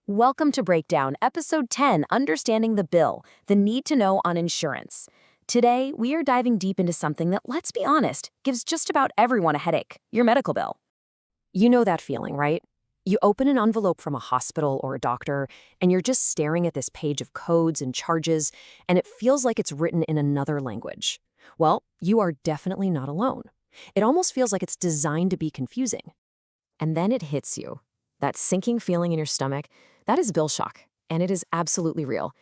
Welcome to Breakdown, Episode 10, Understanding the Bill, the Need to Know on Insurance. Today, we are diving deep into something that, let's be honest, gives just about everyone a headache, your medical bill. You know that feeling, right? You open an envelope from a hospital or a doctor, and you're just staring at this page of codes and charges, and it feels like it's written in another language. Well, you are definitely not alone. It almost feels like it's designed to be confusing. And then it hits you. That sinking feeling in your stomach, that is bill shock, and it is absolutely real.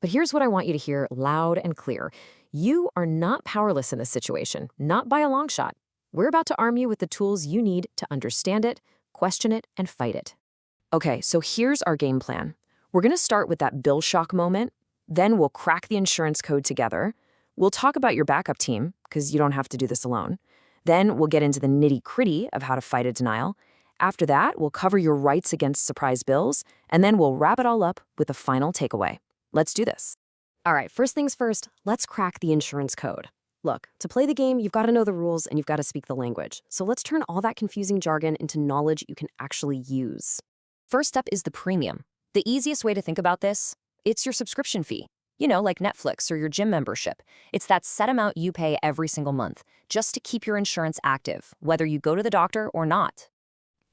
But here's what I want you to hear loud and clear. You are not powerless in this situation, not by a long shot. We're about to arm you with the tools you need to understand it, question it, and fight it. Okay, so here's our game plan. We're going to start with that bill shock moment. Then we'll crack the insurance code together. We'll talk about your backup team, because you don't have to do this alone. Then we'll get into the nitty-gritty of how to fight a denial. After that, we'll cover your rights against surprise bills, and then we'll wrap it all up with a final takeaway. Let's do this. All right, first things first, let's crack the insurance code. Look, to play the game, you've got to know the rules and you've got to speak the language. So let's turn all that confusing jargon into knowledge you can actually use. First up is the premium. The easiest way to think about this, it's your subscription fee. You know, like Netflix or your gym membership. It's that set amount you pay every single month, just to keep your insurance active, whether you go to the doctor or not.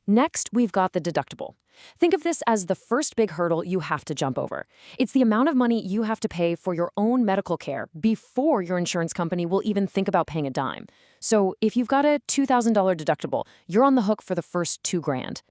Next, we've got the deductible. Think of this as the first big hurdle you have to jump over. It's the amount of money you have to pay for your own medical care before your insurance company will even think about paying a dime. So if you've got a $2,000 deductible, you're on the hook for the first $2,000.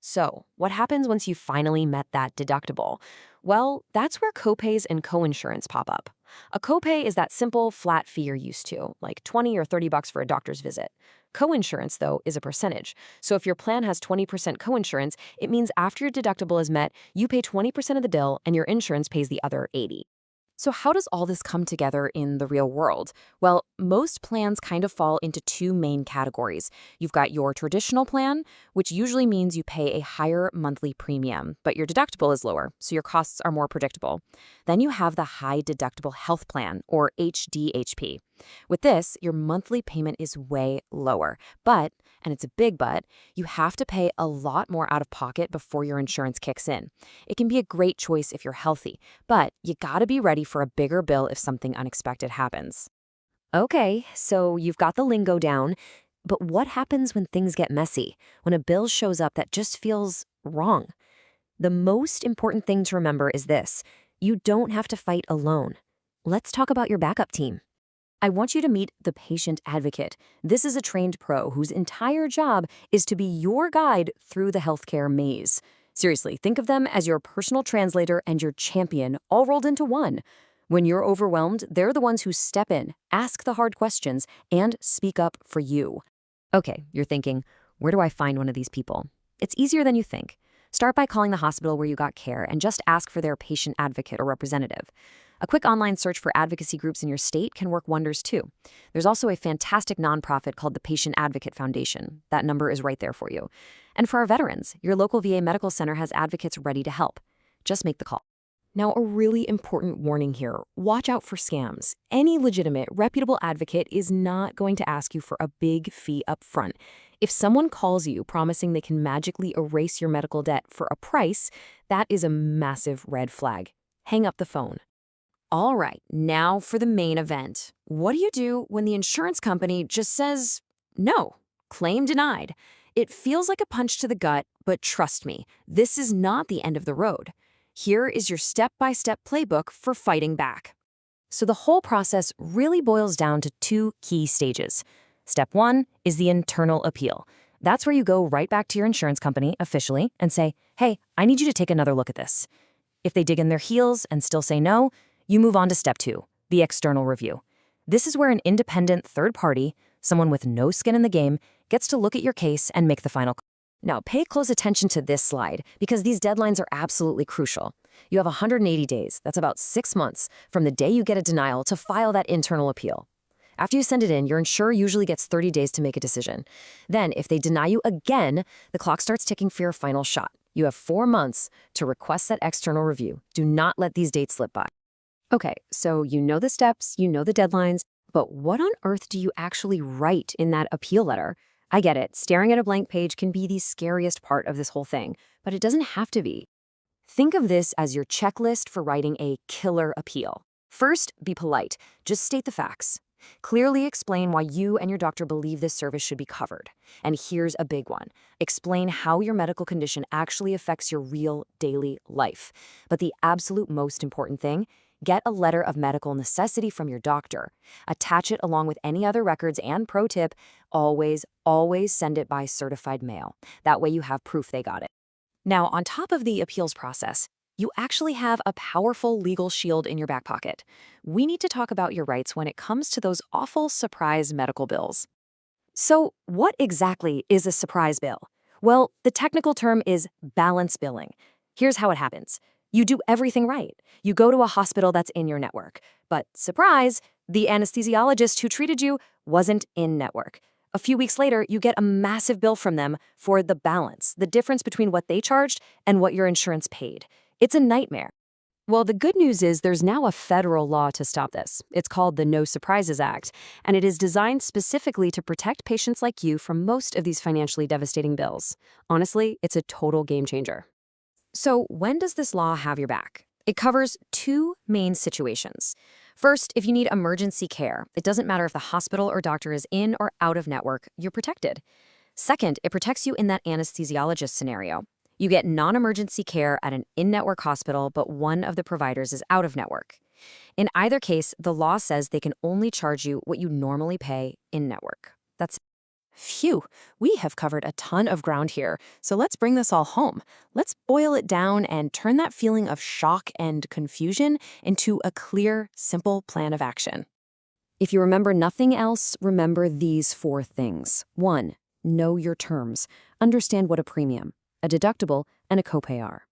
So what happens once you finally met that deductible? Well, that's where copays and coinsurance pop up. A copay is that simple, flat fee you're used to, like $20 or $30 for a doctor's visit. Coinsurance, though, is a percentage. So if your plan has 20% coinsurance, it means after your deductible is met, you pay 20% of the bill and your insurance pays the other 80%. So how does all this come together in the real world? Well, most plans kind of fall into two main categories. You've got your traditional plan, which usually means you pay a higher monthly premium, but your deductible is lower, so your costs are more predictable. Then you have the high deductible health plan, or HDHP. With this, your monthly payment is way lower, but, and it's a big but, you have to pay a lot more out of pocket before your insurance kicks in. It can be a great choice if you're healthy, but you gotta be ready for a bigger bill if something unexpected happens. Okay, so you've got the lingo down, but what happens when things get messy, when a bill shows up that just feels wrong? The most important thing to remember is this: you don't have to fight alone. Let's talk about your backup team. I want you to meet the patient advocate. This is a trained pro whose entire job is to be your guide through the healthcare maze. Seriously, think of them as your personal translator and your champion, all rolled into one. When you're overwhelmed, they're the ones who step in, ask the hard questions, and speak up for you. Okay, you're thinking, where do I find one of these people? It's easier than you think. Start by calling the hospital where you got care and just ask for their patient advocate or representative. A quick online search for advocacy groups in your state can work wonders too. There's also a fantastic nonprofit called the Patient Advocate Foundation. That number is right there for you. And for our veterans, your local VA medical center has advocates ready to help. Just make the call. Now, a really important warning here. Watch out for scams. Any legitimate, reputable advocate is not going to ask you for a big fee up front. If someone calls you promising they can magically erase your medical debt for a price, that is a massive red flag. Hang up the phone. All right, now for the main event. What do you do when the insurance company just says, no, claim denied? It feels like a punch to the gut, but trust me, this is not the end of the road. Here is your step-by-step playbook for fighting back. So the whole process really boils down to two key stages. Step one is the internal appeal. That's where you go right back to your insurance company officially and say, hey, I need you to take another look at this. If they dig in their heels and still say no, you move on to step two, the external review. This is where an independent third party, someone with no skin in the game, gets to look at your case and make the final call. Now, pay close attention to this slide because these deadlines are absolutely crucial. You have 180 days, that's about 6 months, from the day you get a denial to file that internal appeal. After you send it in, your insurer usually gets 30 days to make a decision. Then, if they deny you again, the clock starts ticking for your final shot. You have 4 months to request that external review. Do not let these dates slip by. Okay, so you know the steps, you know the deadlines, but what on earth do you actually write in that appeal letter? I get it, staring at a blank page can be the scariest part of this whole thing, but it doesn't have to be. Think of this as your checklist for writing a killer appeal. First, be polite. Just state the facts. Clearly explain why you and your doctor believe this service should be covered. And here's a big one. Explain how your medical condition actually affects your real daily life. But the absolute most important thing, get a letter of medical necessity from your doctor. Attach it along with any other records, and pro tip, always send it by certified mail. That way you have proof they got it. Now, on top of the appeals process, you actually have a powerful legal shield in your back pocket. We need to talk about your rights when it comes to those awful surprise medical bills. So, what exactly is a surprise bill? Well, the technical term is balance billing. Here's how it happens. You do everything right. You go to a hospital that's in your network. But surprise, the anesthesiologist who treated you wasn't in network. A few weeks later, you get a massive bill from them for the balance, the difference between what they charged and what your insurance paid. It's a nightmare. Well, the good news is there's now a federal law to stop this. It's called the No Surprises Act, and it is designed specifically to protect patients like you from most of these financially devastating bills. Honestly, it's a total game changer. So, when does this law have your back? It covers two main situations. First, if you need emergency care, it doesn't matter if the hospital or doctor is in or out of network, you're protected. Second, it protects you in that anesthesiologist scenario. You get non-emergency care at an in-network hospital, but one of the providers is out of network. In either case, the law says they can only charge you what you normally pay in-network. That's Phew, we have covered a ton of ground here, so let's bring this all home. Let's boil it down and turn that feeling of shock and confusion into a clear, simple plan of action. If you remember nothing else, remember these 4 things. 1. Know your terms. Understand what a premium, a deductible, and a copay are.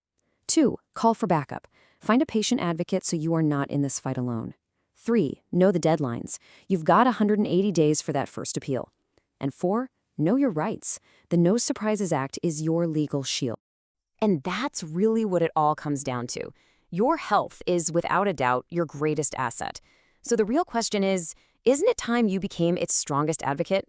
2. Call for backup. Find a patient advocate so you are not in this fight alone. 3. Know the deadlines. You've got 180 days for that first appeal. And 4, know your rights. The No Surprises Act is your legal shield. And that's really what it all comes down to. Your health is, without a doubt, your greatest asset. So the real question is, isn't it time you became its strongest advocate?